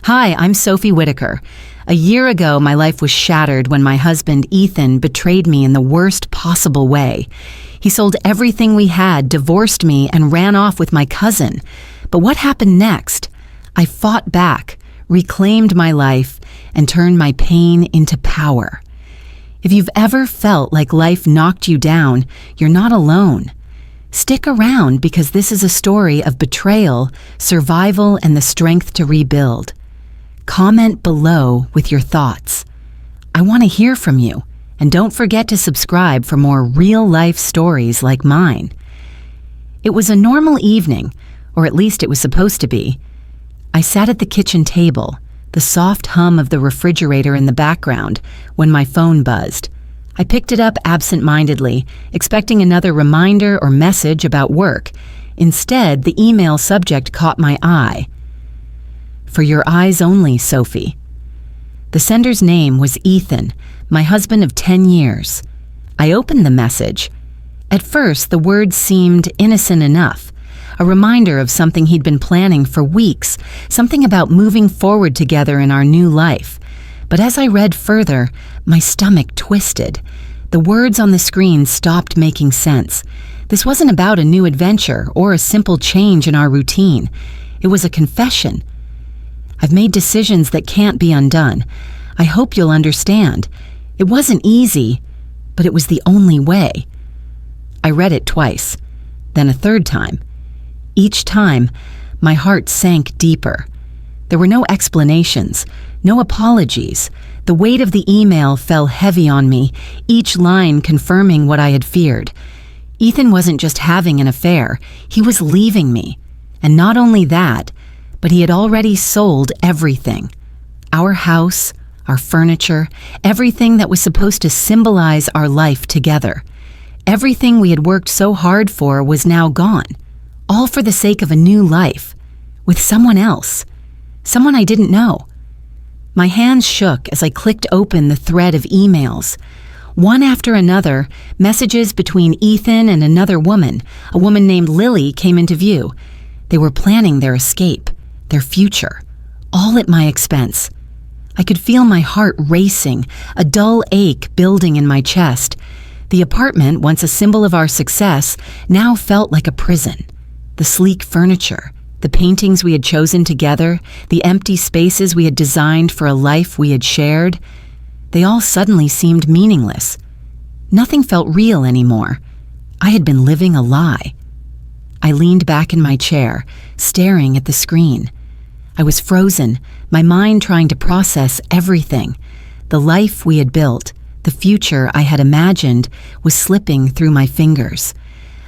Hi, I'm Sophie Whitaker. A year ago, my life was shattered when my husband, Ethan, betrayed me in the worst possible way. He sold everything we had, divorced me, and ran off with my cousin. But what happened next? I fought back, reclaimed my life, and turned my pain into power. If you've ever felt like life knocked you down, you're not alone. Stick around because this is a story of betrayal, survival, and the strength to rebuild. Comment below with your thoughts. I want to hear from you, and don't forget to subscribe for more real-life stories like mine. It was a normal evening, or at least it was supposed to be. I sat at the kitchen table, the soft hum of the refrigerator in the background, when my phone buzzed. I picked it up absent-mindedly, expecting another reminder or message about work. Instead, the email subject caught my eye. For your eyes only, Sophie. The sender's name was Ethan, my husband of 10 years. I opened the message. At first, the words seemed innocent enough, a reminder of something he'd been planning for weeks, something about moving forward together in our new life. But as I read further, my stomach twisted. The words on the screen stopped making sense. This wasn't about a new adventure or a simple change in our routine. It was a confession. I've made decisions that can't be undone. I hope you'll understand. It wasn't easy, but it was the only way. I read it twice, then a third time. Each time, my heart sank deeper. There were no explanations, no apologies. The weight of the email fell heavy on me, each line confirming what I had feared. Ethan wasn't just having an affair, he was leaving me. And not only that, but he had already sold everything. Our house, our furniture, everything that was supposed to symbolize our life together. Everything we had worked so hard for was now gone, all for the sake of a new life, with someone else, someone I didn't know. My hands shook as I clicked open the thread of emails. One after another, messages between Ethan and another woman, a woman named Lily, came into view. They were planning their escape, their future, all at my expense. I could feel my heart racing, a dull ache building in my chest. The apartment, once a symbol of our success, now felt like a prison. The sleek furniture, the paintings we had chosen together, the empty spaces we had designed for a life we had shared, they all suddenly seemed meaningless. Nothing felt real anymore. I had been living a lie. I leaned back in my chair, staring at the screen. I was frozen, my mind trying to process everything. The life we had built, the future I had imagined, was slipping through my fingers.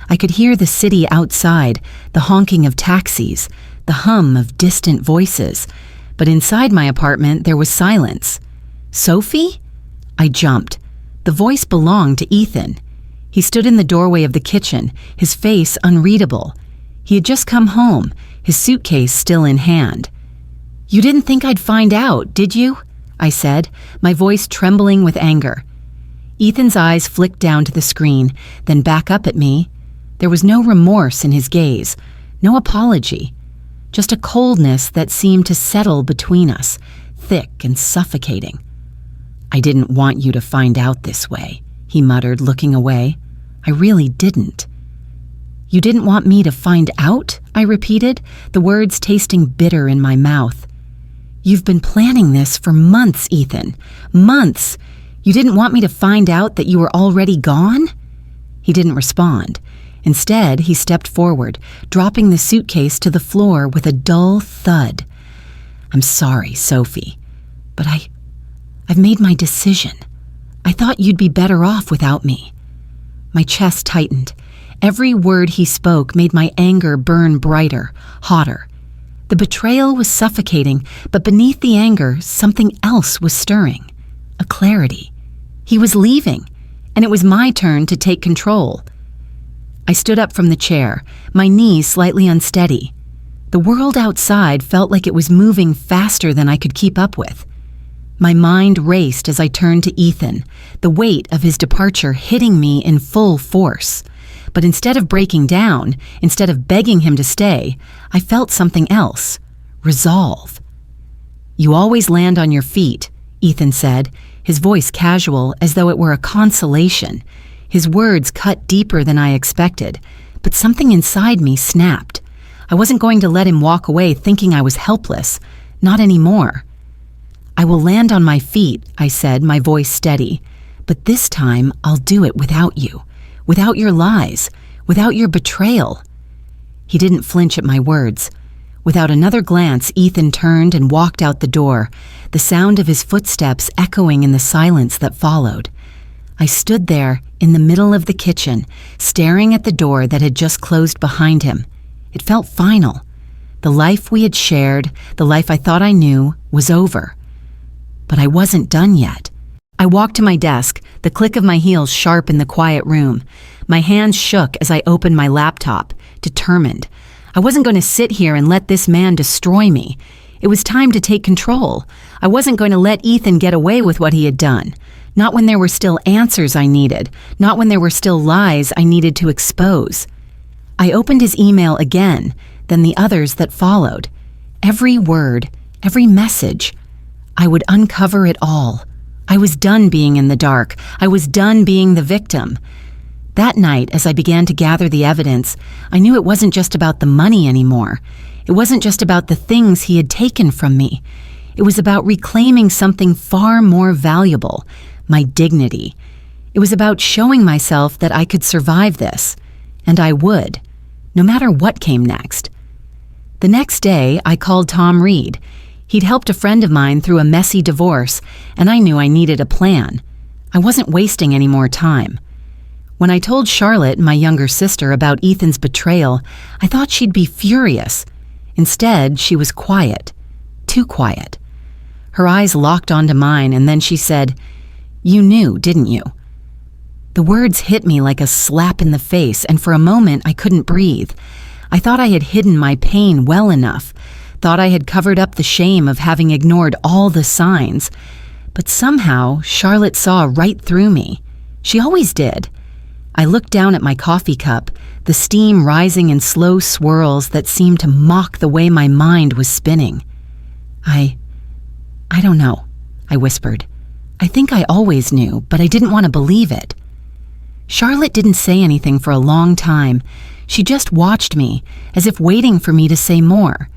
I could hear the city outside, the honking of taxis, the hum of distant voices. But inside my apartment, there was silence. Sophie? I jumped. The voice belonged to Ethan. He stood in the doorway of the kitchen, his face unreadable. He had just come home, his suitcase still in hand. You didn't think I'd find out, did you? I said, my voice trembling with anger. Ethan's eyes flicked down to the screen, then back up at me. There was no remorse in his gaze, no apology, just a coldness that seemed to settle between us, thick and suffocating. I didn't want you to find out this way, he muttered, looking away. I really didn't. You didn't want me to find out? I repeated, the words tasting bitter in my mouth. You've been planning this for months, Ethan. Months. You didn't want me to find out that you were already gone? He didn't respond. Instead, he stepped forward, dropping the suitcase to the floor with a dull thud. I'm sorry, Sophie, but I've made my decision. I thought you'd be better off without me. My chest tightened. Every word he spoke made my anger burn brighter, hotter. The betrayal was suffocating, but beneath the anger, something else was stirring. A clarity. He was leaving, and it was my turn to take control. I stood up from the chair, my knees slightly unsteady. The world outside felt like it was moving faster than I could keep up with. My mind raced as I turned to Ethan, the weight of his departure hitting me in full force. But instead of breaking down, instead of begging him to stay, I felt something else. Resolve. "You always land on your feet," Ethan said, his voice casual as though it were a consolation. His words cut deeper than I expected, but something inside me snapped. I wasn't going to let him walk away thinking I was helpless. Not anymore. "I will land on my feet," I said, my voice steady. "But this time I'll do it without you, without your lies, without your betrayal." He didn't flinch at my words. Without another glance, Ethan turned and walked out the door, the sound of his footsteps echoing in the silence that followed. I stood there in the middle of the kitchen, staring at the door that had just closed behind him. It felt final. The life we had shared, the life I thought I knew, was over. But I wasn't done yet. I walked to my desk, the click of my heels sharp in the quiet room. My hands shook as I opened my laptop, determined. I wasn't going to sit here and let this man destroy me. It was time to take control. I wasn't going to let Ethan get away with what he had done. Not when there were still answers I needed. Not when there were still lies I needed to expose. I opened his email again, then the others that followed. Every word, every message. I would uncover it all. I was done being in the dark. I was done being the victim. That night, as I began to gather the evidence, I knew it wasn't just about the money anymore. It wasn't just about the things he had taken from me. It was about reclaiming something far more valuable, my dignity. It was about showing myself that I could survive this, and I would, no matter what came next. The next day, I called Tom Reed. He'd helped a friend of mine through a messy divorce, and I knew I needed a plan. I wasn't wasting any more time. When I told Charlotte, my younger sister, about Ethan's betrayal, I thought she'd be furious. Instead, she was quiet. Too quiet. Her eyes locked onto mine, and then she said, "You knew, didn't you?" The words hit me like a slap in the face, and for a moment I couldn't breathe. I thought I had hidden my pain well enough, thought I had covered up the shame of having ignored all the signs. But somehow, Charlotte saw right through me. She always did. I looked down at my coffee cup, the steam rising in slow swirls that seemed to mock the way my mind was spinning. I don't know," I whispered. "I think I always knew, but I didn't want to believe it." Charlotte didn't say anything for a long time. She just watched me, as if waiting for me to say more.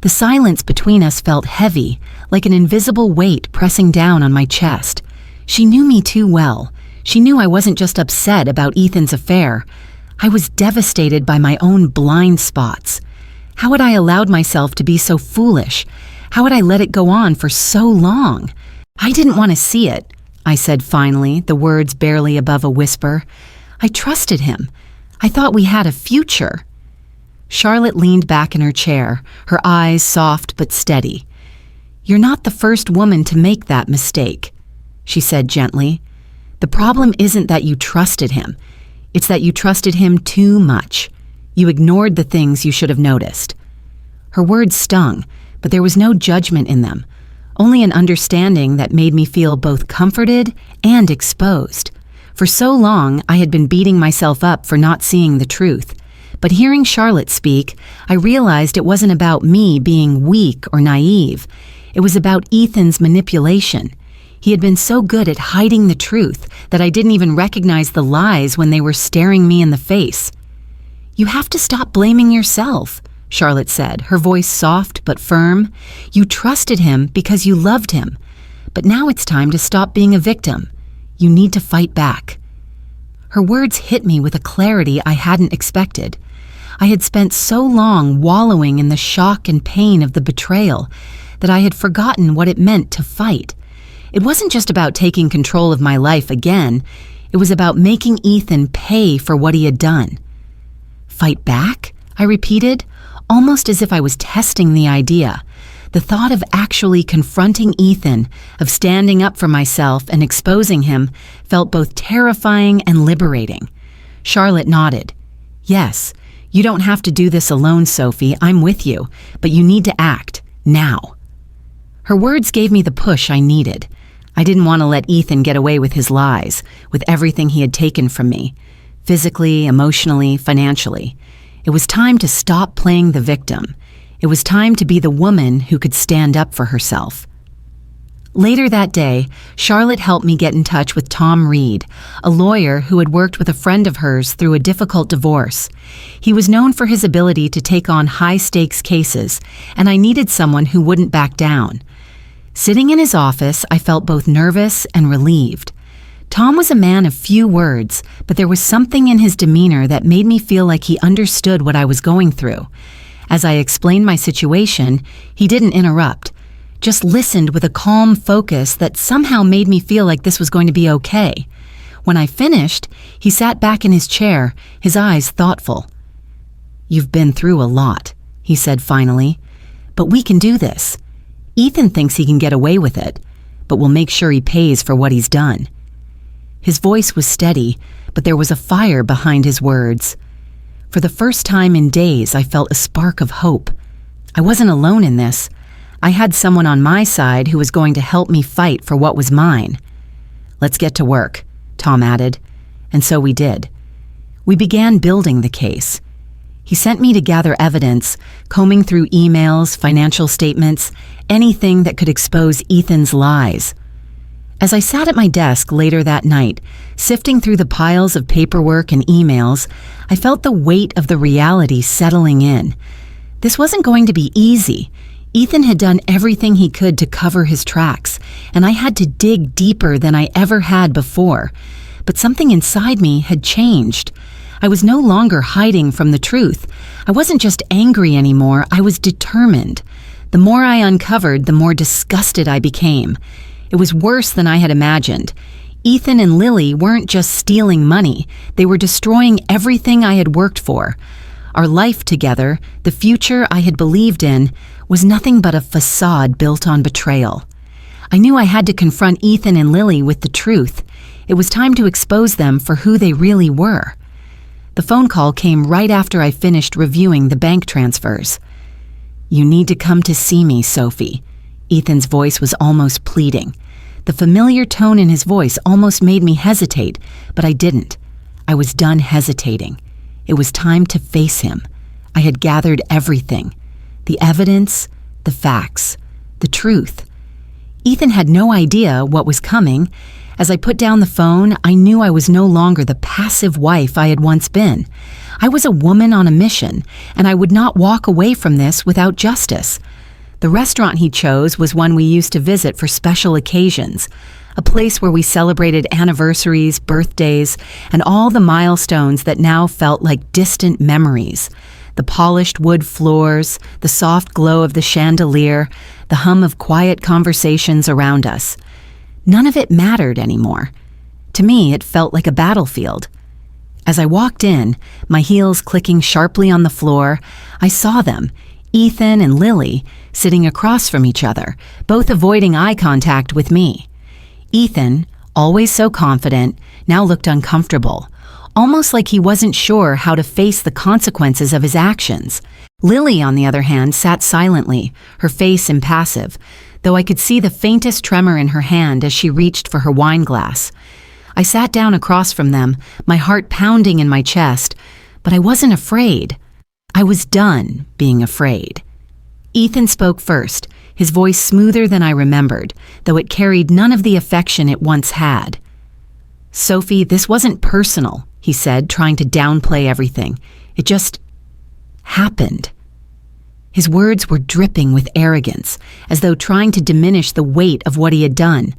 The silence between us felt heavy, like an invisible weight pressing down on my chest. She knew me too well. She knew I wasn't just upset about Ethan's affair. I was devastated by my own blind spots. How had I allowed myself to be so foolish? How had I let it go on for so long? "I didn't want to see it," I said finally, the words barely above a whisper. "I trusted him. I thought we had a future." Charlotte leaned back in her chair, her eyes soft but steady. "You're not the first woman to make that mistake," she said gently. "The problem isn't that you trusted him. It's that you trusted him too much. You ignored the things you should have noticed." Her words stung, but there was no judgment in them, only an understanding that made me feel both comforted and exposed. For so long, I had been beating myself up for not seeing the truth. But hearing Charlotte speak, I realized it wasn't about me being weak or naive. It was about Ethan's manipulation. He had been so good at hiding the truth that I didn't even recognize the lies when they were staring me in the face. "You have to stop blaming yourself," Charlotte said, her voice soft but firm. "You trusted him because you loved him. But now it's time to stop being a victim. You need to fight back." Her words hit me with a clarity I hadn't expected. I had spent so long wallowing in the shock and pain of the betrayal that I had forgotten what it meant to fight. It wasn't just about taking control of my life again. It was about making Ethan pay for what he had done. "Fight back?" I repeated, almost as if I was testing the idea. The thought of actually confronting Ethan, of standing up for myself and exposing him, felt both terrifying and liberating. Charlotte nodded. "Yes, you don't have to do this alone, Sophie. I'm with you, but you need to act, now." Her words gave me the push I needed. I didn't want to let Ethan get away with his lies, with everything he had taken from me, physically, emotionally, financially. It was time to stop playing the victim. It was time to be the woman who could stand up for herself. Later that day, Charlotte helped me get in touch with Tom Reed, a lawyer who had worked with a friend of hers through a difficult divorce. He was known for his ability to take on high-stakes cases, and I needed someone who wouldn't back down. Sitting in his office, I felt both nervous and relieved. Tom was a man of few words, but there was something in his demeanor that made me feel like he understood what I was going through. As I explained my situation, he didn't interrupt, just listened with a calm focus that somehow made me feel like this was going to be okay. When I finished, he sat back in his chair, his eyes thoughtful. "You've been through a lot," he said finally, "but we can do this. Ethan thinks he can get away with it, but we'll make sure he pays for what he's done." His voice was steady, but there was a fire behind his words. For the first time in days, I felt a spark of hope. I wasn't alone in this. I had someone on my side who was going to help me fight for what was mine. "Let's get to work," Tom added, and so we did. We began building the case. He sent me to gather evidence, combing through emails, financial statements, anything that could expose Ethan's lies. As I sat at my desk later that night, sifting through the piles of paperwork and emails, I felt the weight of the reality settling in. This wasn't going to be easy. Ethan had done everything he could to cover his tracks, and I had to dig deeper than I ever had before. But something inside me had changed. I was no longer hiding from the truth. I wasn't just angry anymore, I was determined. The more I uncovered, the more disgusted I became. It was worse than I had imagined. Ethan and Lily weren't just stealing money, they were destroying everything I had worked for. Our life together, the future I had believed in, was nothing but a facade built on betrayal. I knew I had to confront Ethan and Lily with the truth. It was time to expose them for who they really were. The phone call came right after I finished reviewing the bank transfers. "You need to come to see me, Sophie." Ethan's voice was almost pleading. The familiar tone in his voice almost made me hesitate, but I didn't. I was done hesitating. It was time to face him. I had gathered everything. The evidence, the facts, the truth. Ethan had no idea what was coming. As I put down the phone, I knew I was no longer the passive wife I had once been. I was a woman on a mission, and I would not walk away from this without justice. The restaurant he chose was one we used to visit for special occasions, a place where we celebrated anniversaries, birthdays, and all the milestones that now felt like distant memories. The polished wood floors, the soft glow of the chandelier, the hum of quiet conversations around us. None of it mattered anymore. To me, it felt like a battlefield. As I walked in, my heels clicking sharply on the floor, I saw them, Ethan and Lily, sitting across from each other, both avoiding eye contact with me. Ethan, always so confident, now looked uncomfortable, almost like he wasn't sure how to face the consequences of his actions. Lily, on the other hand, sat silently, her face impassive, though I could see the faintest tremor in her hand as she reached for her wine glass. I sat down across from them, my heart pounding in my chest, but I wasn't afraid. I was done being afraid. Ethan spoke first, his voice smoother than I remembered, though it carried none of the affection it once had. "Sophie, this wasn't personal," he said, trying to downplay everything. "It just happened." His words were dripping with arrogance, as though trying to diminish the weight of what he had done.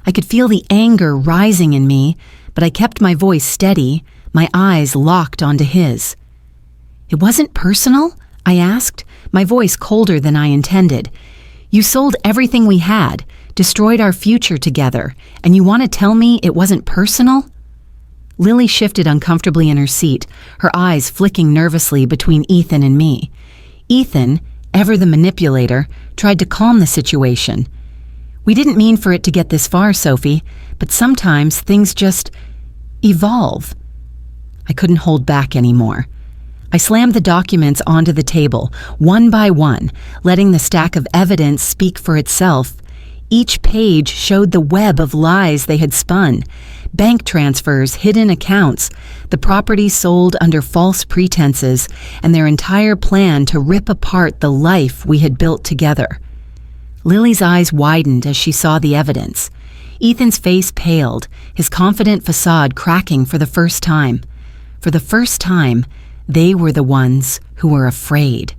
I could feel the anger rising in me, but I kept my voice steady, my eyes locked onto his. "It wasn't personal?" I asked, my voice colder than I intended. "You sold everything we had, destroyed our future together, and you want to tell me it wasn't personal?" Lily shifted uncomfortably in her seat, her eyes flicking nervously between Ethan and me. Ethan, ever the manipulator, tried to calm the situation. "We didn't mean for it to get this far, Sophie, but sometimes things just evolve." I couldn't hold back anymore. I slammed the documents onto the table, one by one, letting the stack of evidence speak for itself. Each page showed the web of lies they had spun, Bank transfers, hidden accounts, the property sold under false pretenses, and their entire plan to rip apart the life we had built together. Lily's eyes widened as she saw the evidence. Ethan's face paled, his confident facade cracking for the first time. For the first time, they were the ones who were afraid.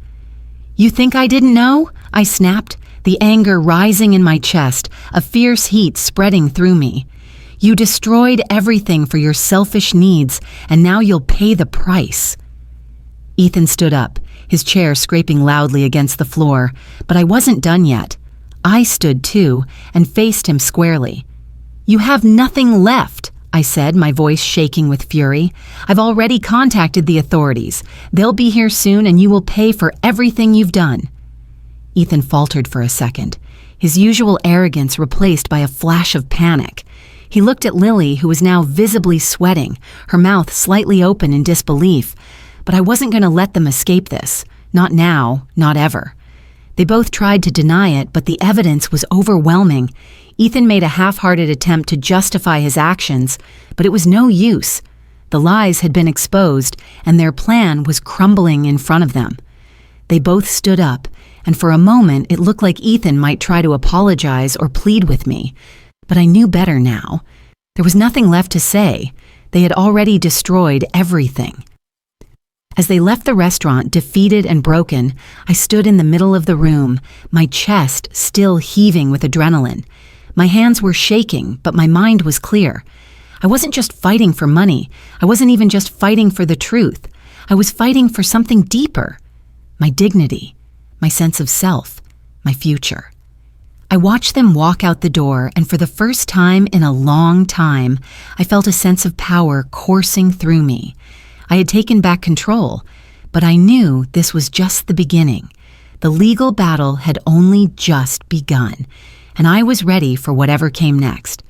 "You think I didn't know?" I snapped, the anger rising in my chest, a fierce heat spreading through me. "You destroyed everything for your selfish needs, and now you'll pay the price." Ethan stood up, his chair scraping loudly against the floor, but I wasn't done yet. I stood too and faced him squarely. "You have nothing left," I said, my voice shaking with fury. "I've already contacted the authorities. They'll be here soon and you will pay for everything you've done." Ethan faltered for a second, his usual arrogance replaced by a flash of panic. He looked at Lily, who was now visibly sweating, her mouth slightly open in disbelief. But I wasn't going to let them escape this. Not now, not ever. They both tried to deny it, but the evidence was overwhelming. Ethan made a half-hearted attempt to justify his actions, but it was no use. The lies had been exposed, and their plan was crumbling in front of them. They both stood up, and for a moment it looked like Ethan might try to apologize or plead with me. But I knew better now. There was nothing left to say. They had already destroyed everything. As they left the restaurant, defeated and broken, I stood in the middle of the room, my chest still heaving with adrenaline. My hands were shaking, but my mind was clear. I wasn't just fighting for money. I wasn't even just fighting for the truth. I was fighting for something deeper. My dignity, my sense of self, my future. I watched them walk out the door, and for the first time in a long time, I felt a sense of power coursing through me. I had taken back control, but I knew this was just the beginning. The legal battle had only just begun, and I was ready for whatever came next.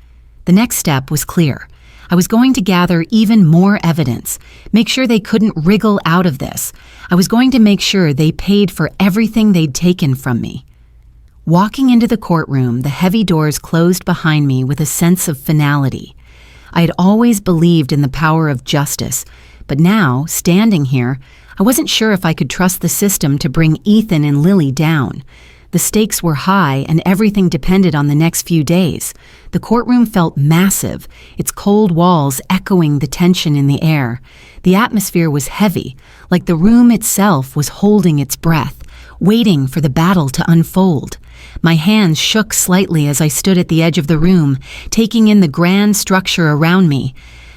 The next step was clear. I was going to gather even more evidence, make sure they couldn't wriggle out of this. I was going to make sure they paid for everything they'd taken from me. Walking into the courtroom, the heavy doors closed behind me with a sense of finality. I had always believed in the power of justice, but now, standing here, I wasn't sure if I could trust the system to bring Ethan and Lily down. The stakes were high and everything depended on the next few days. The courtroom felt massive, its cold walls echoing the tension in the air. The atmosphere was heavy, like the room itself was holding its breath, waiting for the battle to unfold. My hands shook slightly as I stood at the edge of the room, taking in the grand structure around me.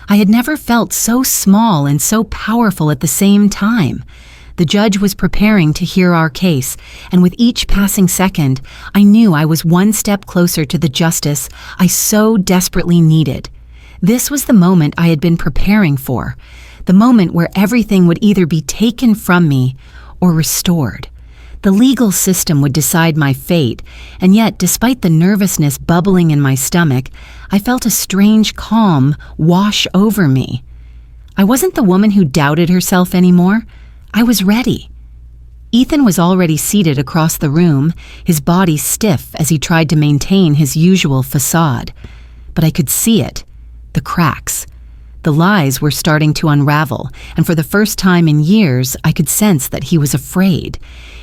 I had never felt so small and so powerful at the same time. The judge was preparing to hear our case, and with each passing second, I knew I was one step closer to the justice I so desperately needed. This was the moment I had been preparing for, the moment where everything would either be taken from me or restored. The legal system would decide my fate, and yet, despite the nervousness bubbling in my stomach, I felt a strange calm wash over me. I wasn't the woman who doubted herself anymore. I was ready. Ethan was already seated across the room, his body stiff as he tried to maintain his usual facade. But I could see it, the cracks. The lies were starting to unravel, and for the first time in years, I could sense that he was afraid.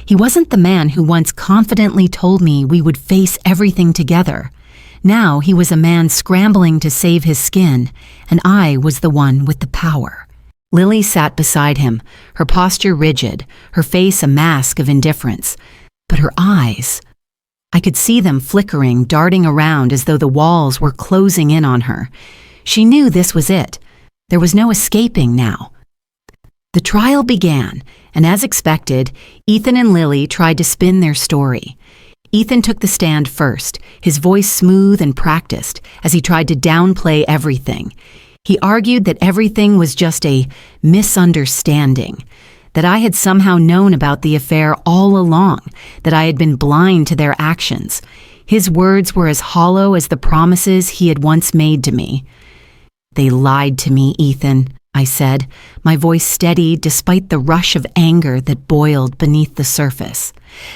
He wasn't the man who once confidently told me we would face everything together. Now he was a man scrambling to save his skin, and I was the one with the power. Lily sat beside him, her posture rigid, her face a mask of indifference. But her eyes, I could see them flickering, darting around as though the walls were closing in on her. She knew this was it. There was no escaping now. The trial began, and as expected, Ethan and Lily tried to spin their story. Ethan took the stand first, his voice smooth and practiced, as he tried to downplay everything. He argued that everything was just a misunderstanding, that I had somehow known about the affair all along, that I had been blind to their actions. His words were as hollow as the promises he had once made to me. "They lied to me, Ethan," I said, my voice steady despite the rush of anger that boiled beneath the surface.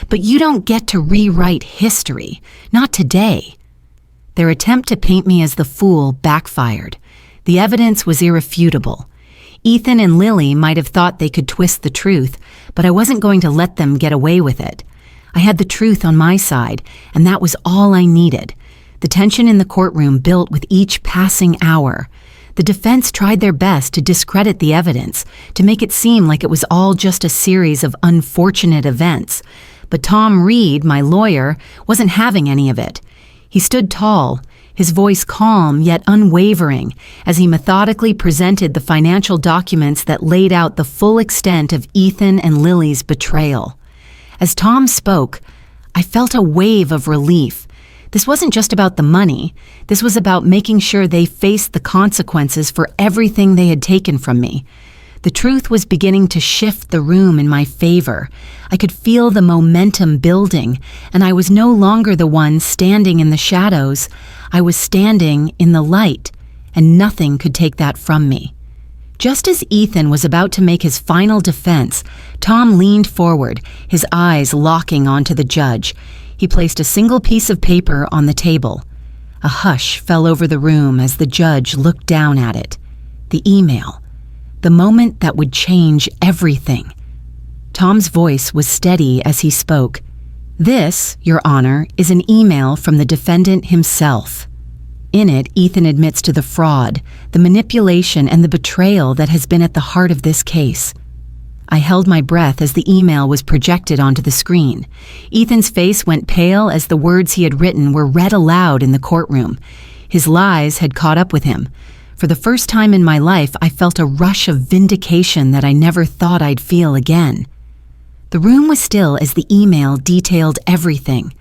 "But you don't get to rewrite history, not today." Their attempt to paint me as the fool backfired. The evidence was irrefutable. Ethan and Lily might have thought they could twist the truth, but I wasn't going to let them get away with it. I had the truth on my side, and that was all I needed. The tension in the courtroom built with each passing hour. The defense tried their best to discredit the evidence, to make it seem like it was all just a series of unfortunate events. But Tom Reed, my lawyer, wasn't having any of it. He stood tall, his voice calm yet unwavering, as he methodically presented the financial documents that laid out the full extent of Ethan and Lily's betrayal. As Tom spoke, I felt a wave of relief. This wasn't just about the money. This was about making sure they faced the consequences for everything they had taken from me. The truth was beginning to shift the room in my favor. I could feel the momentum building, and I was no longer the one standing in the shadows. I was standing in the light, and nothing could take that from me. Just as Ethan was about to make his final defense, Tom leaned forward, his eyes locking onto the judge. He placed a single piece of paper on the table. A hush fell over the room as the judge looked down at it. The email. The moment that would change everything. Tom's voice was steady as he spoke. "This, Your Honor, is an email from the defendant himself. In it, Ethan admits to the fraud, the manipulation, and the betrayal that has been at the heart of this case." I held my breath as the email was projected onto the screen. Ethan's face went pale as the words he had written were read aloud in the courtroom. His lies had caught up with him. For the first time in my life, I felt a rush of vindication that I never thought I'd feel again. The room was still as the email detailed everything.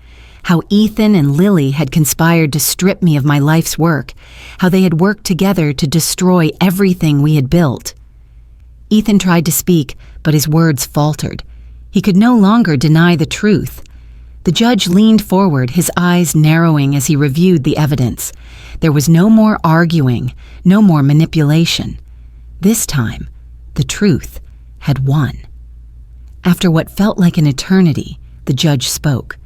How Ethan and Lily had conspired to strip me of my life's work. How they had worked together to destroy everything we had built. Ethan tried to speak, but his words faltered. He could no longer deny the truth. The judge leaned forward, his eyes narrowing as he reviewed the evidence. There was no more arguing, no more manipulation. This time, the truth had won. After what felt like an eternity, the judge spoke.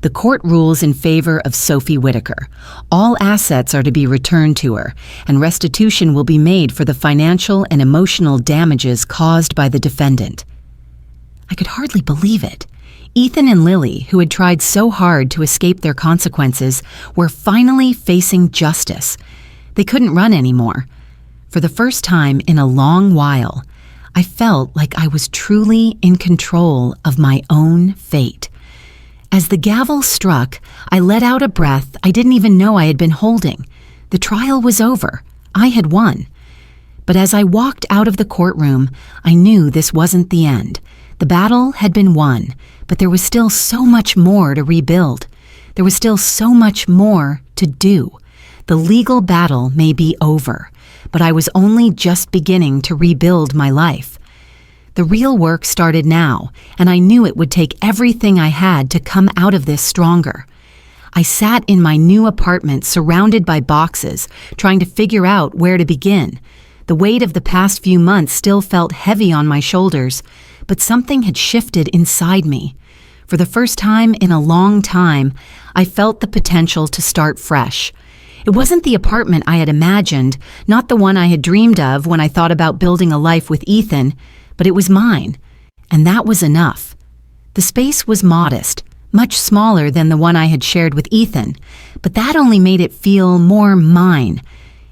"The court rules in favor of Sophie Whitaker. All assets are to be returned to her, and restitution will be made for the financial and emotional damages caused by the defendant." I could hardly believe it. Ethan and Lily, who had tried so hard to escape their consequences, were finally facing justice. They couldn't run anymore. For the first time in a long while, I felt like I was truly in control of my own fate. As the gavel struck, I let out a breath I didn't even know I had been holding. The trial was over. I had won. But as I walked out of the courtroom, I knew this wasn't the end. The battle had been won, but there was still so much more to rebuild. There was still so much more to do. The legal battle may be over, but I was only just beginning to rebuild my life. The real work started now, and I knew it would take everything I had to come out of this stronger. I sat in my new apartment surrounded by boxes, trying to figure out where to begin. The weight of the past few months still felt heavy on my shoulders, but something had shifted inside me. For the first time in a long time, I felt the potential to start fresh. It wasn't the apartment I had imagined, not the one I had dreamed of when I thought about building a life with Ethan, but it was mine, and that was enough. The space was modest, much smaller than the one I had shared with Ethan, but that only made it feel more mine.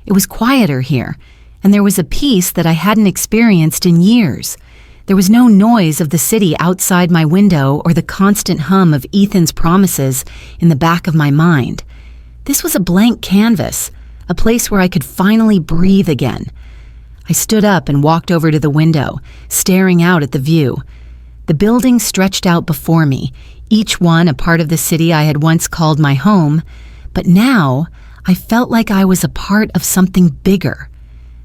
It was quieter here, and there was a peace that I hadn't experienced in years. There was no noise of the city outside my window or the constant hum of Ethan's promises in the back of my mind. This was a blank canvas, a place where I could finally breathe again. I stood up and walked over to the window, staring out at the view. The buildings stretched out before me, each one a part of the city I had once called my home, but now I felt like I was a part of something bigger,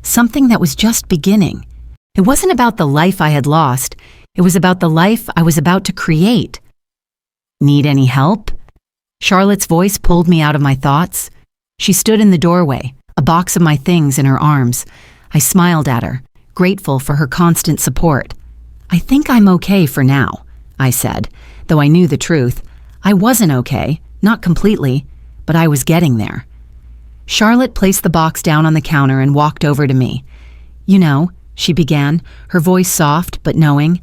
something that was just beginning. It wasn't about the life I had lost, it was about the life I was about to create. "Need any help?" Charlotte's voice pulled me out of my thoughts. She stood in the doorway, a box of my things in her arms. I smiled at her, grateful for her constant support. "I think I'm okay for now," I said, though I knew the truth. I wasn't okay, not completely, but I was getting there. Charlotte placed the box down on the counter and walked over to me. She began, her voice soft but knowing.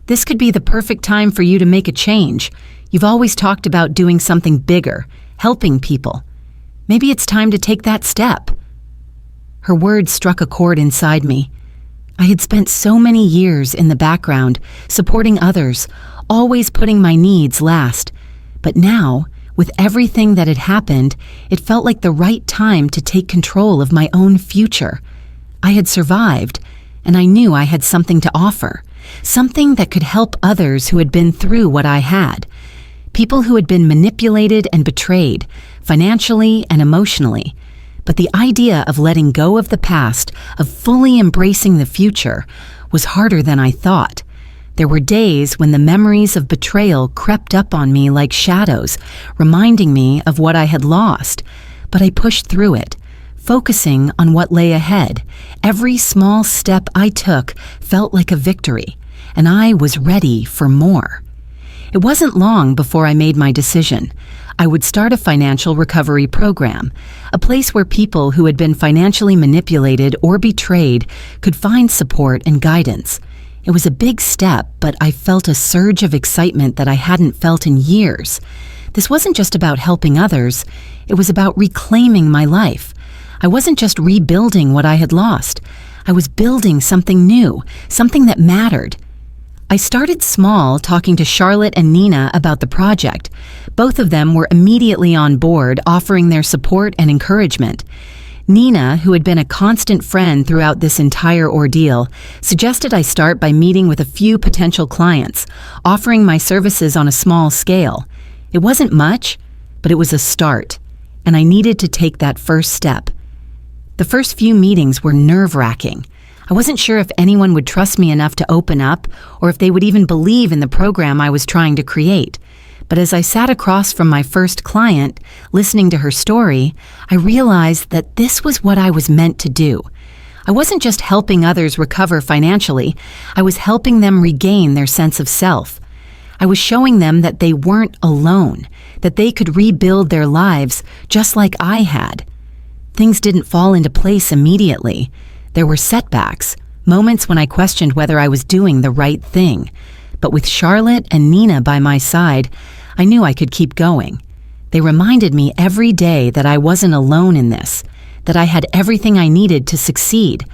This could be the perfect time for you to make a change. You've always talked about doing something bigger, helping people. Maybe it's time to take that step. Her words struck a chord inside me. I had spent so many years in the background, supporting others, always putting my needs last. But now, with everything that had happened, it felt like the right time to take control of my own future. I had survived, and I knew I had something to offer, something that could help others who had been through what I had. People who had been manipulated and betrayed, financially and emotionally. But the idea of letting go of the past, of fully embracing the future, was harder than I thought. There were days when the memories of betrayal crept up on me like shadows, reminding me of what I had lost. But I pushed through it, focusing on what lay ahead. Every small step I took felt like a victory, and I was ready for more. It wasn't long before I made my decision. I would start a financial recovery program, a place where people who had been financially manipulated or betrayed could find support and guidance. It was a big step, but I felt a surge of excitement that I hadn't felt in years. This wasn't just about helping others, it was about reclaiming my life. I wasn't just rebuilding what I had lost. I was building something new, something that mattered. I started small, talking to Charlotte and Nina about the project. Both of them were immediately on board, offering their support and encouragement. Nina, who had been a constant friend throughout this entire ordeal, suggested I start by meeting with a few potential clients, offering my services on a small scale. It wasn't much, but it was a start, and I needed to take that first step. The first few meetings were nerve-wracking. I wasn't sure if anyone would trust me enough to open up or if they would even believe in the program I was trying to create. But as I sat across from my first client, listening to her story, I realized that this was what I was meant to do. I wasn't just helping others recover financially, I was helping them regain their sense of self. I was showing them that they weren't alone, that they could rebuild their lives just like I had. Things didn't fall into place immediately. There were setbacks, moments when I questioned whether I was doing the right thing. But with Charlotte and Nina by my side, I knew I could keep going. They reminded me every day that I wasn't alone in this, that I had everything I needed to succeed.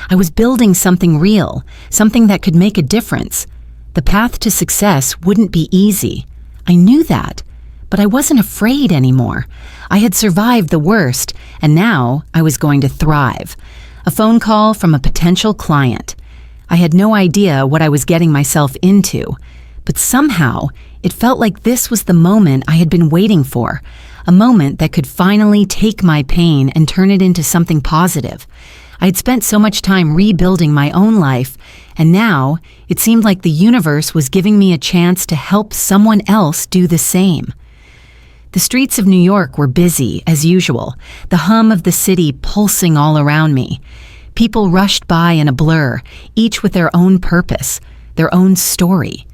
I was building something real, something that could make a difference. The path to success wouldn't be easy. I knew that, but I wasn't afraid anymore. I had survived the worst, and now I was going to thrive. A phone call from a potential client. I had no idea what I was getting myself into, but somehow it felt like this was the moment I had been waiting for, a moment that could finally take my pain and turn it into something positive. I had spent so much time rebuilding my own life, and now it seemed like the universe was giving me a chance to help someone else do the same. The streets of New York were busy, as usual, the hum of the city pulsing all around me. People rushed by in a blur, each with their own purpose, their own story.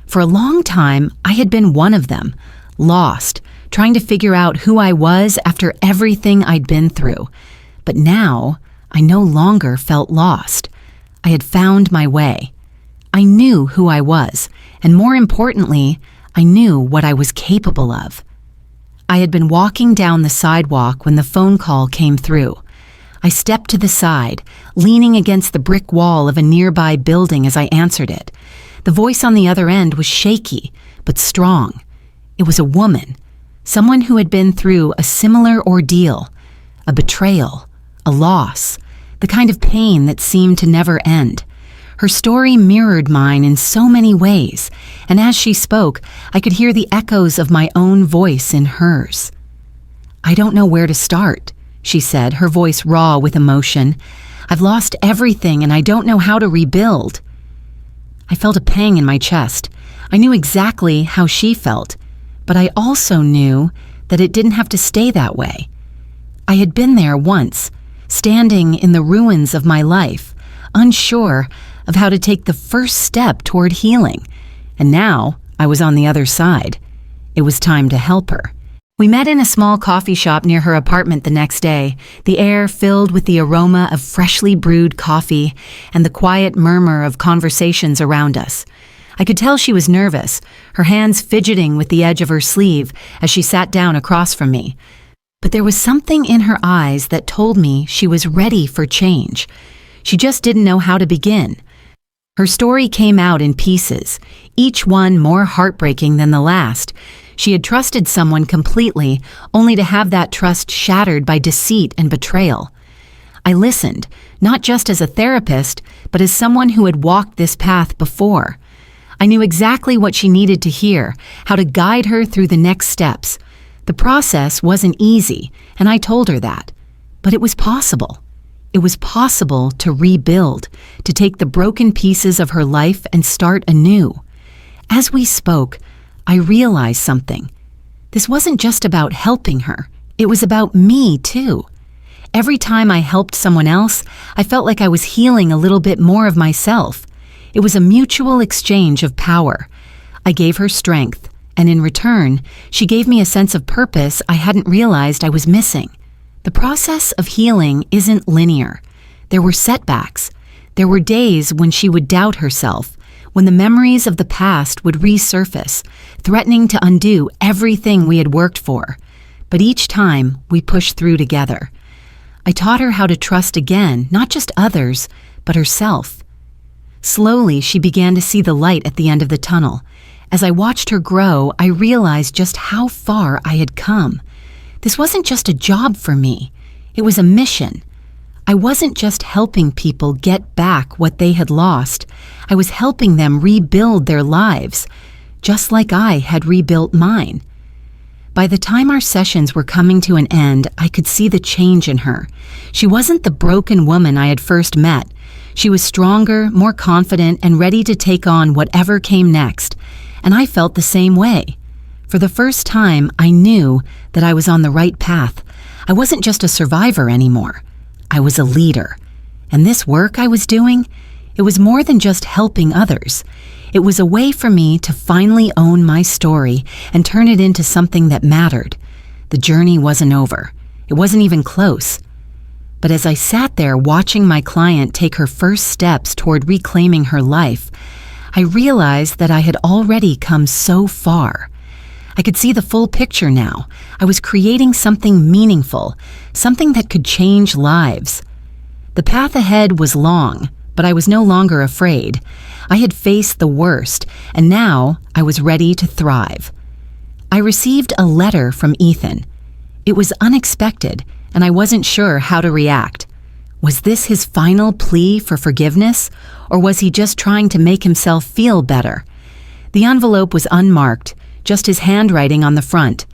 For a long time, I had been one of them, lost, trying to figure out who I was after everything I'd been through. But now, I no longer felt lost. I had found my way. I knew who I was, and more importantly, I knew what I was capable of. I had been walking down the sidewalk when the phone call came through. I stepped to the side, leaning against the brick wall of a nearby building as I answered it. The voice on the other end was shaky, but strong. It was a woman, someone who had been through a similar ordeal, a betrayal, a loss, the kind of pain that seemed to never end. Her story mirrored mine in so many ways, and as she spoke, I could hear the echoes of my own voice in hers. "I don't know where to start," she said, her voice raw with emotion. "I've lost everything and I don't know how to rebuild." I felt a pang in my chest. I knew exactly how she felt, but I also knew that it didn't have to stay that way. I had been there once, standing in the ruins of my life, unsure of how to take the first step toward healing. And now I was on the other side. It was time to help her. We met in a small coffee shop near her apartment the next day, the air filled with the aroma of freshly brewed coffee and the quiet murmur of conversations around us. I could tell she was nervous, her hands fidgeting with the edge of her sleeve as she sat down across from me. But there was something in her eyes that told me she was ready for change. She just didn't know how to begin. Her story came out in pieces, each one more heartbreaking than the last. She had trusted someone completely, only to have that trust shattered by deceit and betrayal. I listened, not just as a therapist, but as someone who had walked this path before. I knew exactly what she needed to hear, how to guide her through the next steps. The process wasn't easy, and I told her that. But it was possible. It was possible to rebuild, to take the broken pieces of her life and start anew. As we spoke, I realized something. This wasn't just about helping her. It was about me, too. Every time I helped someone else, I felt like I was healing a little bit more of myself. It was a mutual exchange of power. I gave her strength, and in return, she gave me a sense of purpose I hadn't realized I was missing. The process of healing isn't linear. There were setbacks. There were days when she would doubt herself, when the memories of the past would resurface, threatening to undo everything we had worked for. But each time, we pushed through together. I taught her how to trust again, not just others, but herself. Slowly, she began to see the light at the end of the tunnel. As I watched her grow, I realized just how far I had come. This wasn't just a job for me. It was a mission. I wasn't just helping people get back what they had lost. I was helping them rebuild their lives, just like I had rebuilt mine. By the time our sessions were coming to an end, I could see the change in her. She wasn't the broken woman I had first met. She was stronger, more confident, and ready to take on whatever came next. And I felt the same way. For the first time, I knew that I was on the right path. I wasn't just a survivor anymore. I was a leader. And this work I was doing, it was more than just helping others. It was a way for me to finally own my story and turn it into something that mattered. The journey wasn't over. It wasn't even close. But as I sat there watching my client take her first steps toward reclaiming her life, I realized that I had already come so far. I could see the full picture now. I was creating something meaningful, something that could change lives. The path ahead was long, but I was no longer afraid. I had faced the worst, and now I was ready to thrive. I received a letter from Ethan. It was unexpected, and I wasn't sure how to react. Was this his final plea for forgiveness, or was he just trying to make himself feel better? The envelope was unmarked, just his handwriting on the front.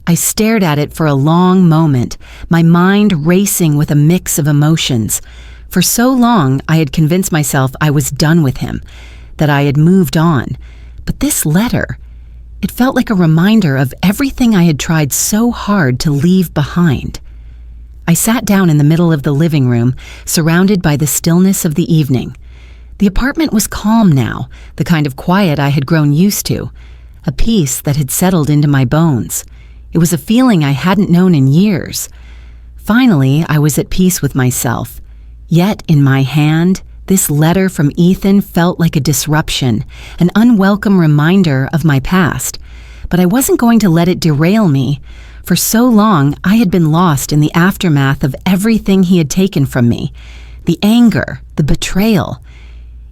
I stared at it for a long moment, my mind racing with a mix of emotions. For so long, I had convinced myself I was done with him, that I had moved on. But this letter, it felt like a reminder of everything I had tried so hard to leave behind. I sat down in the middle of the living room, surrounded by the stillness of the evening. The apartment was calm now, the kind of quiet I had grown used to. A peace that had settled into my bones. It was a feeling I hadn't known in years. Finally, I was at peace with myself. Yet, in my hand, this letter from Ethan felt like a disruption, an unwelcome reminder of my past. But I wasn't going to let it derail me. For so long, I had been lost in the aftermath of everything he had taken from me. The anger, the betrayal.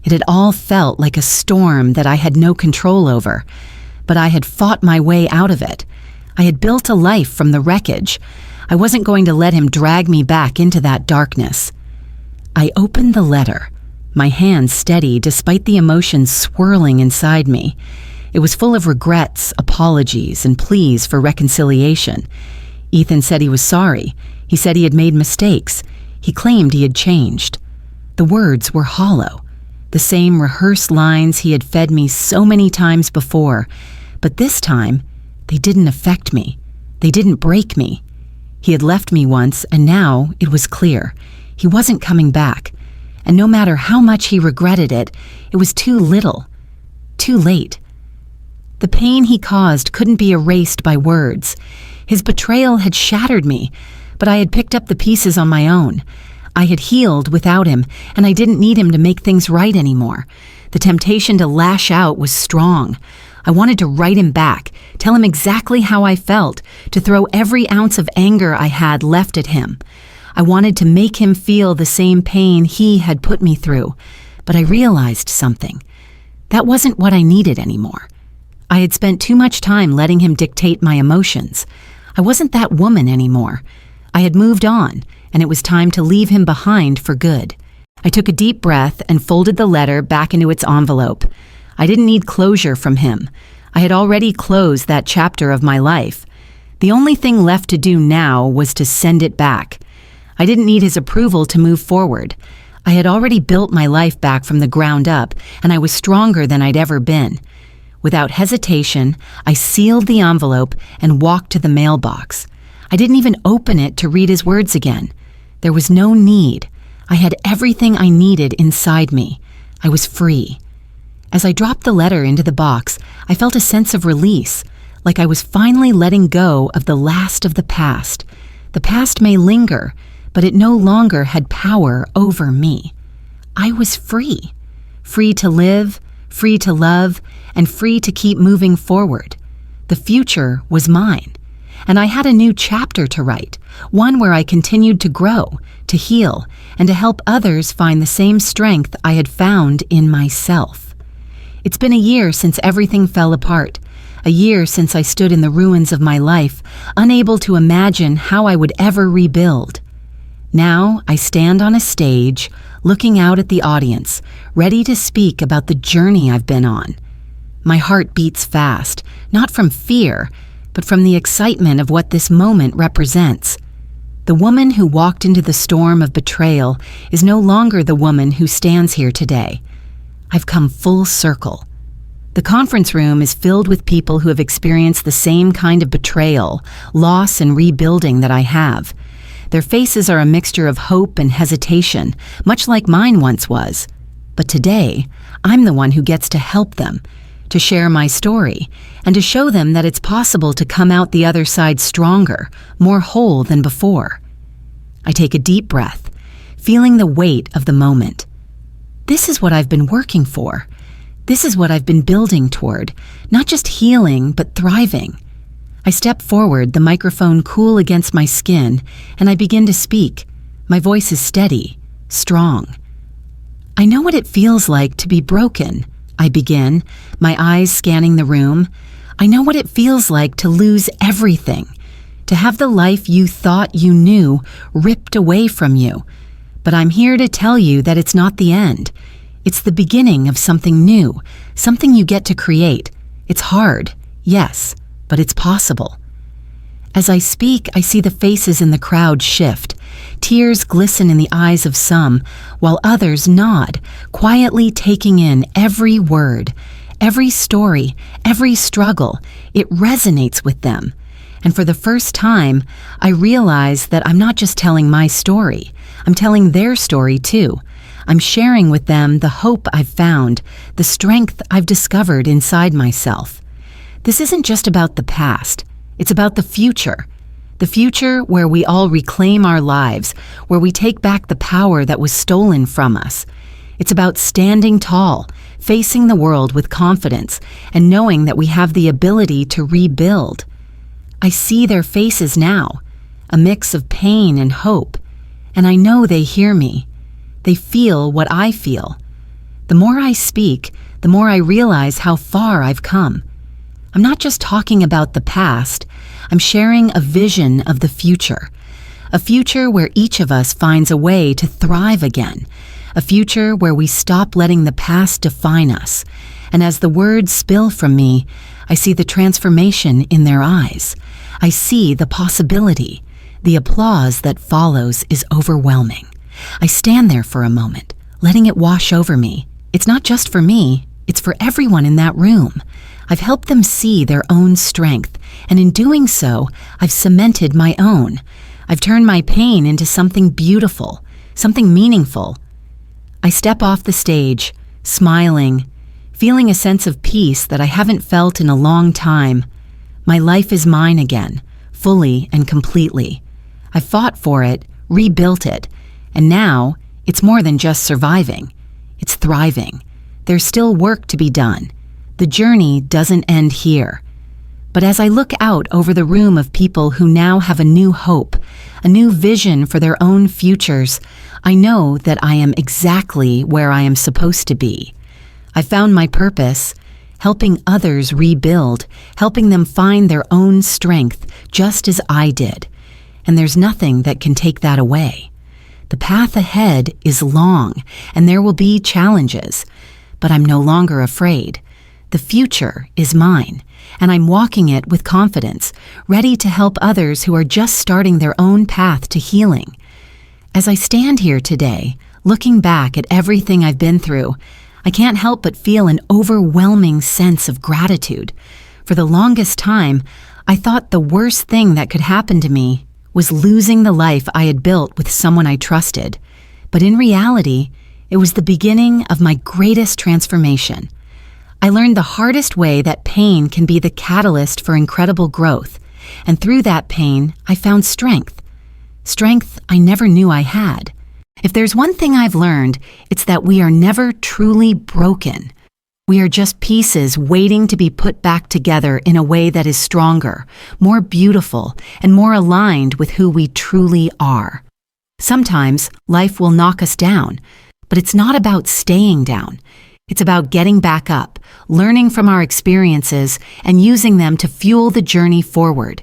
It had all felt like a storm that I had no control over. But I had fought my way out of it. I had built a life from the wreckage. I wasn't going to let him drag me back into that darkness. I opened the letter, my hands steady despite the emotions swirling inside me. It was full of regrets, apologies, and pleas for reconciliation. Ethan said he was sorry. He said he had made mistakes. He claimed he had changed. The words were hollow, the same rehearsed lines he had fed me so many times before. But this time, they didn't affect me. They didn't break me. He had left me once, and now it was clear. He wasn't coming back. And no matter how much he regretted it, it was too little. Too late. The pain he caused couldn't be erased by words. His betrayal had shattered me, but I had picked up the pieces on my own. I had healed without him, and I didn't need him to make things right anymore. The temptation to lash out was strong. I wanted to write him back, tell him exactly how I felt, to throw every ounce of anger I had left at him. I wanted to make him feel the same pain he had put me through, but I realized something. That wasn't what I needed anymore. I had spent too much time letting him dictate my emotions. I wasn't that woman anymore. I had moved on, and it was time to leave him behind for good. I took a deep breath and folded the letter back into its envelope. I didn't need closure from him. I had already closed that chapter of my life. The only thing left to do now was to send it back. I didn't need his approval to move forward. I had already built my life back from the ground up, and I was stronger than I'd ever been. Without hesitation, I sealed the envelope and walked to the mailbox. I didn't even open it to read his words again. There was no need. I had everything I needed inside me. I was free. As I dropped the letter into the box, I felt a sense of release, like I was finally letting go of the last of the past. The past may linger, but it no longer had power over me. I was free. Free to live, free to love, and free to keep moving forward. The future was mine, and I had a new chapter to write, one where I continued to grow, to heal, and to help others find the same strength I had found in myself. It's been a year since everything fell apart, a year since I stood in the ruins of my life, unable to imagine how I would ever rebuild. Now I stand on a stage, looking out at the audience, ready to speak about the journey I've been on. My heart beats fast, not from fear, but from the excitement of what this moment represents. The woman who walked into the storm of betrayal is no longer the woman who stands here today. I've come full circle. The conference room is filled with people who have experienced the same kind of betrayal, loss, and rebuilding that I have. Their faces are a mixture of hope and hesitation, much like mine once was. But today, I'm the one who gets to help them, to share my story, and to show them that it's possible to come out the other side stronger, more whole than before. I take a deep breath, feeling the weight of the moment. This is what I've been working for. This is what I've been building toward, not just healing, but thriving. I step forward, the microphone cool against my skin, and I begin to speak. My voice is steady, strong. I know what it feels like to be broken, I begin, my eyes scanning the room. I know what it feels like to lose everything, to have the life you thought you knew ripped away from you. But I'm here to tell you that it's not the end. It's the beginning of something new, something you get to create. It's hard, yes, but it's possible. As I speak, I see the faces in the crowd shift. Tears glisten in the eyes of some, while others nod, quietly taking in every word, every story, every struggle. It resonates with them. And for the first time, I realize that I'm not just telling my story. I'm telling their story too. I'm sharing with them the hope I've found, the strength I've discovered inside myself. This isn't just about the past. It's about the future. The future where we all reclaim our lives, where we take back the power that was stolen from us. It's about standing tall, facing the world with confidence, and knowing that we have the ability to rebuild. I see their faces now, a mix of pain and hope, and I know they hear me. They feel what I feel. The more I speak, the more I realize how far I've come. I'm not just talking about the past, I'm sharing a vision of the future. A future where each of us finds a way to thrive again. A future where we stop letting the past define us. And as the words spill from me, I see the transformation in their eyes. I see the possibility. The applause that follows is overwhelming. I stand there for a moment, letting it wash over me. It's not just for me, it's for everyone in that room. I've helped them see their own strength, and in doing so, I've cemented my own. I've turned my pain into something beautiful, something meaningful. I step off the stage, smiling, feeling a sense of peace that I haven't felt in a long time. My life is mine again, fully and completely. I fought for it, rebuilt it, and now it's more than just surviving. It's thriving. There's still work to be done. The journey doesn't end here. But as I look out over the room of people who now have a new hope, a new vision for their own futures, I know that I am exactly where I am supposed to be. I found my purpose, helping others rebuild, helping them find their own strength, just as I did. And there's nothing that can take that away. The path ahead is long, and there will be challenges, but I'm no longer afraid. The future is mine, and I'm walking it with confidence, ready to help others who are just starting their own path to healing. As I stand here today, looking back at everything I've been through, I can't help but feel an overwhelming sense of gratitude. For the longest time, I thought the worst thing that could happen to me was losing the life I had built with someone I trusted. But in reality, it was the beginning of my greatest transformation. I learned the hardest way that pain can be the catalyst for incredible growth, and through that pain, I found strength. Strength I never knew I had. If there's one thing I've learned, it's that we are never truly broken. We are just pieces waiting to be put back together in a way that is stronger, more beautiful, and more aligned with who we truly are. Sometimes life will knock us down, but it's not about staying down. It's about getting back up, learning from our experiences, and using them to fuel the journey forward.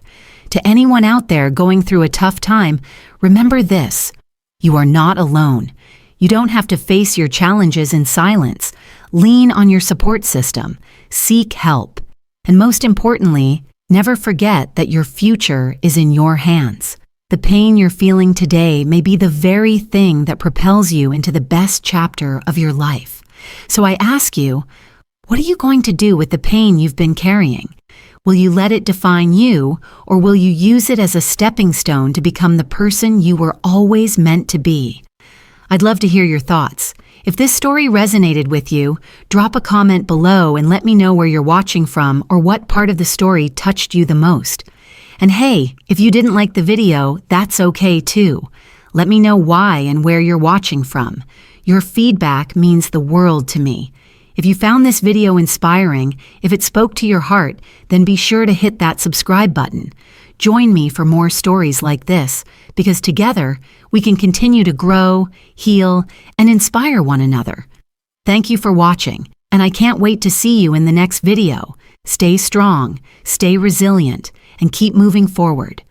To anyone out there going through a tough time, remember this: you are not alone. You don't have to face your challenges in silence. Lean on your support system. Seek help. And most importantly, never forget that your future is in your hands. The pain you're feeling today may be the very thing that propels you into the best chapter of your life. So I ask you, what are you going to do with the pain you've been carrying? Will you let it define you, or will you use it as a stepping stone to become the person you were always meant to be? I'd love to hear your thoughts. If this story resonated with you, drop a comment below and let me know where you're watching from or what part of the story touched you the most. And hey, if you didn't like the video, that's okay too. Let me know why and where you're watching from. Your feedback means the world to me. If you found this video inspiring, if it spoke to your heart, then be sure to hit that subscribe button. Join me for more stories like this, because together we can continue to grow, heal, and inspire one another. Thank you for watching, and I can't wait to see you in the next video. Stay strong, stay resilient, and keep moving forward.